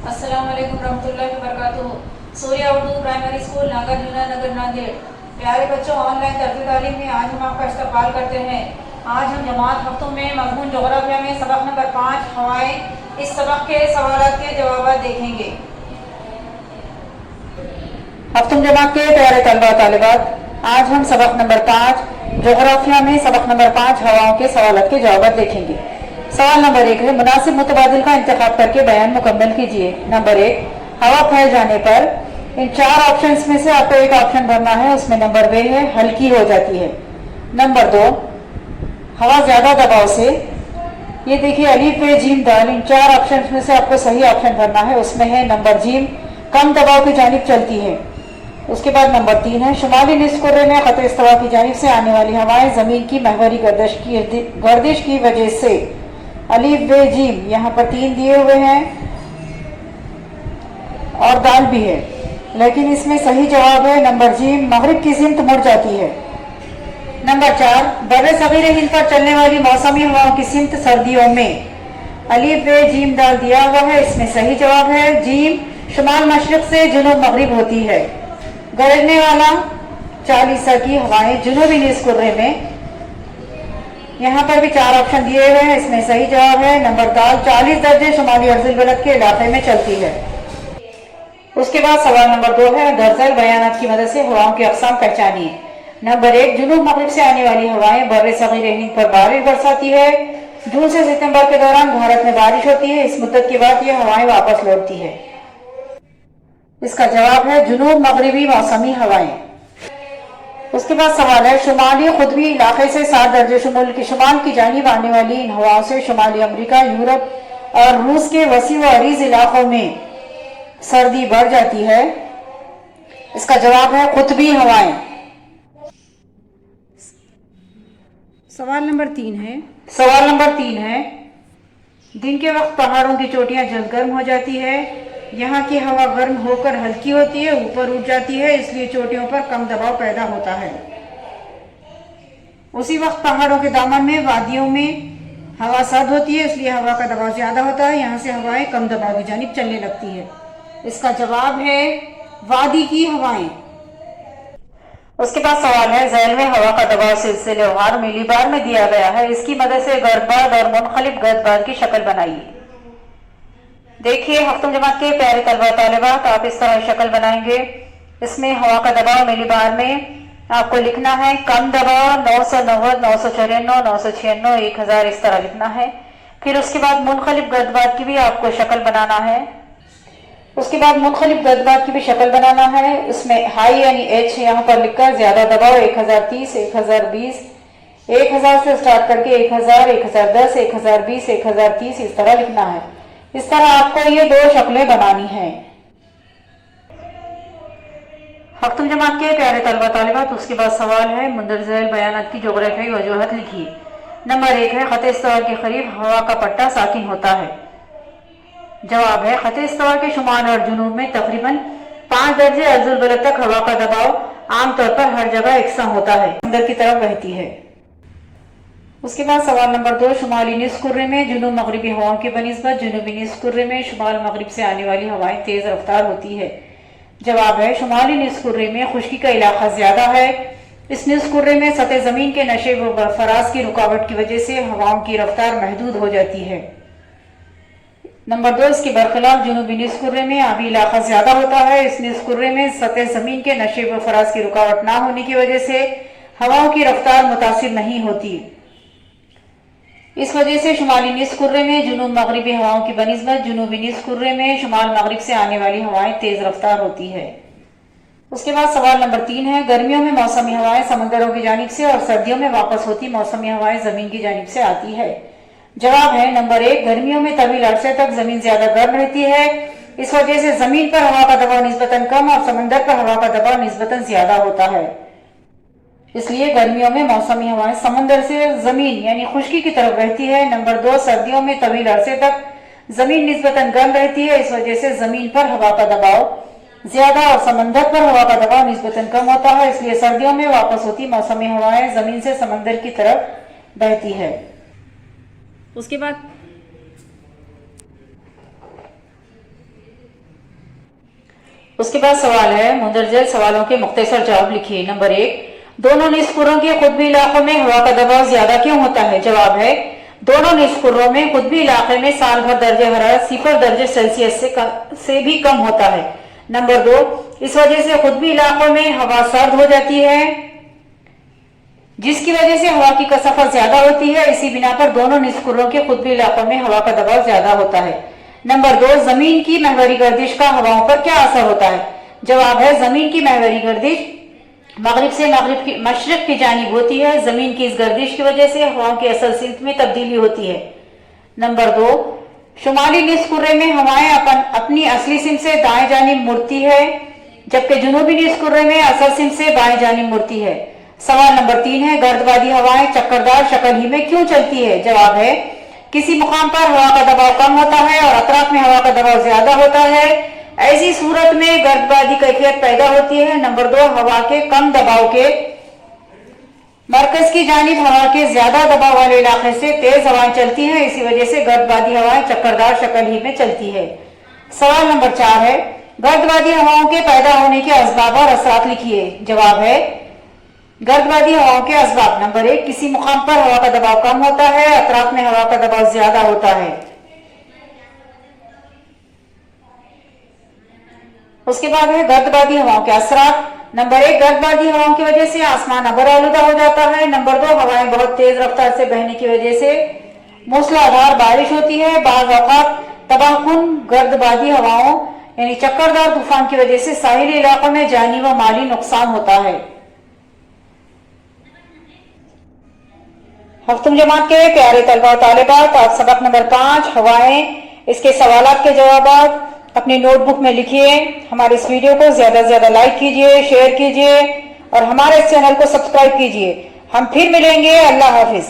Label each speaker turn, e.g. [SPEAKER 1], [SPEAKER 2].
[SPEAKER 1] अस्सलाम वालेकुम रहमतुल्लाहि व बरकातुहू। सूर्या उर्दू प्राइमरी स्कूल नागार्जुना नगर नांदेड़। प्यारे बच्चों, ऑनलाइन तर्ज़ तालीम में आज हम आपका इस्तकबाल करते हैं। आज हम जमात हफ्तों में मज़मून जोग्राफिया में सबक नंबर 5 हवाएं, इस सबक के सवालात के जवाब देखेंगे। हफ्तुम जमात के प्यारे तलबा तालिबात, आज हम सबक नंबर 5 जोग्राफिया में सबक नंबर 5 हवाओं के सवालात के जवाब देखेंगे। सवाल नंबर 1 है, मुनासिब मुतबादिल का इंतखाब करके बयान मुकम्मल कीजिए। नंबर 1, हवा फैल जाने पर इन 4 ऑप्शंस में से आपको एक ऑप्शन भरना है, उसमें नंबर बे है हल्की हो जाती है। नंबर 2, हवा ज्यादा दबाव से, ये देखिए अलीफ बे जीम दाल, इन 4 ऑप्शंस में से आपको सही ऑप्शन भरना है, उसमें है नंबर जीम कम दबाव की जानिब चलती है। उसके बाद नंबर 3 है, शुमाली निस्फ कुर्रे में खत इस्तवा की जानिब से आने वाली हवाएं जमीन की महवरी गर्दिश की वजह से, अलीफ बे जीम, यहाँ पर 3 दिए हुए हैं और दाल भी है, लेकिन इसमें सही जवाब है नंबर जीम मगरिब की सिमत मुड़ जाती है। नंबर 4, बर्रे सगीरे हिंद पर चलने वाली मौसमी हवाओं की सिमत सर्दियों में, अलीफ बे जीम दाल दिया हुआ है, इसमें सही जवाब है जीम शुमाल मशरिक से जुनूब मगरिब होती है। गरजने वाला 40 की हवाएं जुनूबी निस्फ कुर्रे में, यहाँ पर भी 4 ऑप्शन दिए हुए हैं, इसमें सही जवाब है नंबर दाल 40 दर्जे शुमाली अर्जुल बलद के इलाके में चलती है। उसके बाद सवाल नंबर 2 है, दर्जल बयानात की मदद से हवाओं की अक़साम पहचानिए। नंबर 1, जुनूब मगरिब से आने वाली हवाएं बर्रे सगीरे हिंद पर बारिश बरसाती है। जून से सितंबर के दौरान भारत में बारिश होती है, इस मुद्दत के बाद ये हवाएं वापस लौटती है। इसका जवाब है जुनूब मगरिबी मौसमी हवाएं। उसके बाद सवाल है, शुमाली खुदबी इलाके से 7 दर्जे शुमाल की जानिब आने वाली इन हवाओं से शुमाली अमेरिका, यूरोप और रूस के वसी व अरीज इलाकों में सर्दी बढ़ जाती है। इसका जवाब है खुतबी हवाएं। सवाल नंबर 3 है, दिन के वक्त पहाड़ों की चोटियां जल्द गर्म हो जाती है। यहाँ की हवा गर्म होकर हल्की होती है, ऊपर उठ जाती है, इसलिए चोटियों पर कम दबाव पैदा होता है। उसी वक्त पहाड़ों के दामन में वादियों में हवा सर्द होती है, इसलिए हवा का दबाव ज्यादा होता है, यहाँ से हवाएं कम दबाव की जानिब चलने लगती है। इसका जवाब है वादी की हवाएं। उसके बाद सवाल है, झैल में हवा का दबाव सिलसिलेवार मिलीबार में दिया गया है, इसकी मदद से गर्दबाद और मुनखलिफ गर्दबाद की शक्ल बनाइए। देखिए हफ्तुम जमात के प्यारे तलबा तालिबात, आप इस तरह शक्ल बनाएंगे। इसमें हवा का दबाव मिलीबार में आपको लिखना है कम दबाव 990, 994, 996, 1000, इस तरह लिखना है। फिर उसके बाद मुनखलिफ गर्दबाद की भी आपको शक्ल बनाना है। इसमें हाई यानी एच यहाँ पर लिखकर ज्यादा दबाव 1030, 1020, 1000 से स्टार्ट करके 1000, 1010, 1020, 1030, इस तरह लिखना है। इस तरह आपको ये 2 शक्लें बनानी है। हफ्तुम जमात के प्यारे तलबा तालिबात, उसके बाद सवाल है, मुंदरजैल बयानात की जोग्राफियाई वजूहत लिखिए। नंबर 1 है, खत इस्तवा के करीब हवा का पट्टा साकिन होता है। जवाब है, खत इस्तवा के शुमाल और जुनूब में तकरीबन 5 दर्जे अर्जुल बलद तक हवा का दबाव आमतौर पर हर जगह एकसा होता है, अंदर की तरफ बहती है। उसके बाद सवाल नंबर 2, शुमाली निस्फ कुर्रे में जुनूब मगरिबी हवाओं की बनिस्बत जुनूबी निस्फ कुर्रे में शुमाल मगरिब से आने वाली हवाएं तेज रफ्तार होती है। जवाब है, शुमाली निस्फ कुर्रे में खुश्की का इलाका ज्यादा है। इस निस्फ कुर्रे में सतह जमीन के नशे व फराज की रुकावट की वजह से हवाओं की रफ्तार महदूद हो जाती है। नंबर 2, इसके बरखिलाफ जुनूबी निस्फ कुर्रे में आबी इलाका ज्यादा होता है। इस निस्फ कुर्रे में सतह जमीन के नशे व फराज की रुकावट ना होने की वजह से हवाओं की रफ्तार मुतासिर नहीं होती। इस वजह से शुमाली निस्फ कुर्रे में जुनूब मगरिबी हवाओं की बनिस्बत जुनूबी निस्फ कुर्रे में शुमाल मगरिब से आने वाली हवाएं तेज रफ्तार होती है। उसके बाद सवाल नंबर 3 है, गर्मियों में मौसमी हवाएं समंदरों की जानिब से और सर्दियों में वापस होती मौसमी हवाएं जमीन की जानिब से आती है। जवाब है नंबर 1, गर्मियों में तवील अरसे तक जमीन ज्यादा गर्म रहती है, इस वजह से जमीन पर हवा का दबाव निस्बतन कम और समंदर पर हवा का दबाव निस्बतन ज्यादा होता है, इसलिए गर्मियों में मौसमी हवाएं समंदर से जमीन यानी खुश्की की तरफ बहती है। नंबर 2, सर्दियों में तवील अरसे तक जमीन निस्बतन गर्म रहती है, इस वजह से जमीन पर हवा का दबाव ज्यादा और समंदर पर हवा का दबाव निस्बतन कम होता है, इसलिए सर्दियों में वापस होती मौसमी हवाएं जमीन से समंदर की तरफ बहती है। उसके बाद اس کے بعد سوال ہے مندرجہ سوالوں کے مختصر جواب لکھیے۔ نمبر 1، دونوں نصف کروں کے قطبی علاقوں میں ہوا کا دباؤ زیادہ کیوں ہوتا ہے؟ جواب ہے دونوں نصف کروں میں قطبی علاقے میں سال بھر درجہ حرارت 0 درجے سیلسیس سے بھی کم ہوتا ہے۔ نمبر 2، اس وجہ سے قطبی علاقوں میں ہوا سرد ہو جاتی ہے جس کی وجہ سے ہوا کی کثافت زیادہ ہوتی ہے، اسی بنا پر دونوں نصف کروں کے قطبی علاقوں میں ہوا کا دباؤ زیادہ ہوتا ہے۔ نمبر 2، زمین کی محوری گردش کا ہواؤں پر کیا اثر ہوتا ہے؟ جواب ہے زمین کی محوری گردش مغرب سے مشرق کی جانب ہوتی ہے، زمین کی اس گردش کی وجہ سے ہواؤں کی اصل سمت میں تبدیلی ہوتی ہے۔ نمبر 2، شمالی نصف کرے میں ہوائیں اپنی اصلی سمت سے دائیں جانب مڑتی ہے جبکہ جنوبی نصف کرے میں اصل سمت سے بائیں جانب مڑتی ہے۔ سوال نمبر 3 ہے گرد بادی ہوائیں چکردار شکل ہی میں کیوں چلتی ہے؟ جواب ہے کسی مقام پر ہوا کا دباؤ کم ہوتا ہے اور اطراف میں ہوا کا دباؤ زیادہ ہوتا ہے، ایسی صورت میں گرد بادی کیفیت پیدا ہوتی ہے۔ نمبر 2، ہوا کے کم دباؤ کے مرکز کی جانب ہوا کے زیادہ دباؤ والے علاقے سے تیز ہوائیں چلتی ہیں، اسی وجہ سے گرد بادی ہوائیں چکردار شکل ہی میں چلتی ہے۔ سوال نمبر 4 ہے گرد بادی ہواؤں کے پیدا ہونے کے اسباب اور اثرات لکھیے۔ جواب ہے گرد بادی ہواؤں کے اسباب۔ نمبر 1، کسی مقام پر ہوا کا دباؤ کم ہوتا ہے، اطراف میں ہوا کا دباؤ زیادہ ہوتا ہے۔ اس کے بعد ہے گرد بادی ہواؤں کے اثرات۔ نمبر 1، گرد بادی ہواؤں کی وجہ سے آسمان ابر آلودہ ہو جاتا ہے۔ نمبر 2، ہوائیں بہت تیز رفتار سے بہنے کی وجہ سے موسلادھار بارش ہوتی ہے۔ بعض اوقات تباہ کن گرد بادی ہواؤں یعنی چکردار طوفان کی وجہ سے ساحلی علاقوں میں جانی و مالی نقصان ہوتا ہے۔ ہفتم جماعت کے پیارے طلبہ و طالبات، آپ سبق نمبر 5 ہوائیں، اس کے سوالات کے جوابات اپنی نوٹ بک میں لکھیے۔ ہمارے اس ویڈیو کو زیادہ سے زیادہ لائک کیجیے، شیئر کیجیے اور ہمارے اس چینل کو سبسکرائب کیجیے۔ ہم پھر ملیں گے۔ اللہ حافظ۔